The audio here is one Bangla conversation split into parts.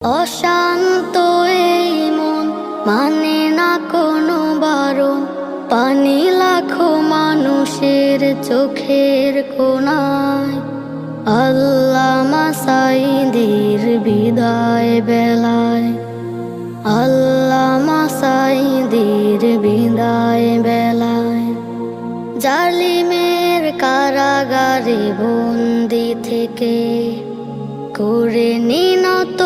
অশান্ত এই মন মানে না কোনো বারণ, পানি লাখো মানুষের চোখের কোণায়। আল্লামা সাঈদীর বিদায় বেলায়, আল্লামা সাঈদীর বিদায় বেলায়, জালিমের কারাগারে বন্দি থেকে করে নিনত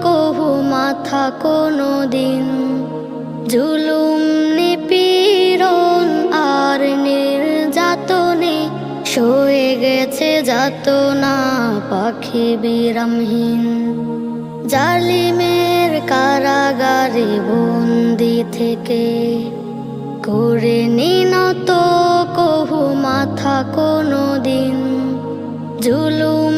কহু মাথা কোনো দিন। জুলুম নিপীড়ন আর নির্যাতনে সয়ে গেছে যাতনা পাখি বিরামহীন। জালিমের কারাগারে বন্দি থেকে করে নিনত কহু মাথা কোনো দিন। জুলুম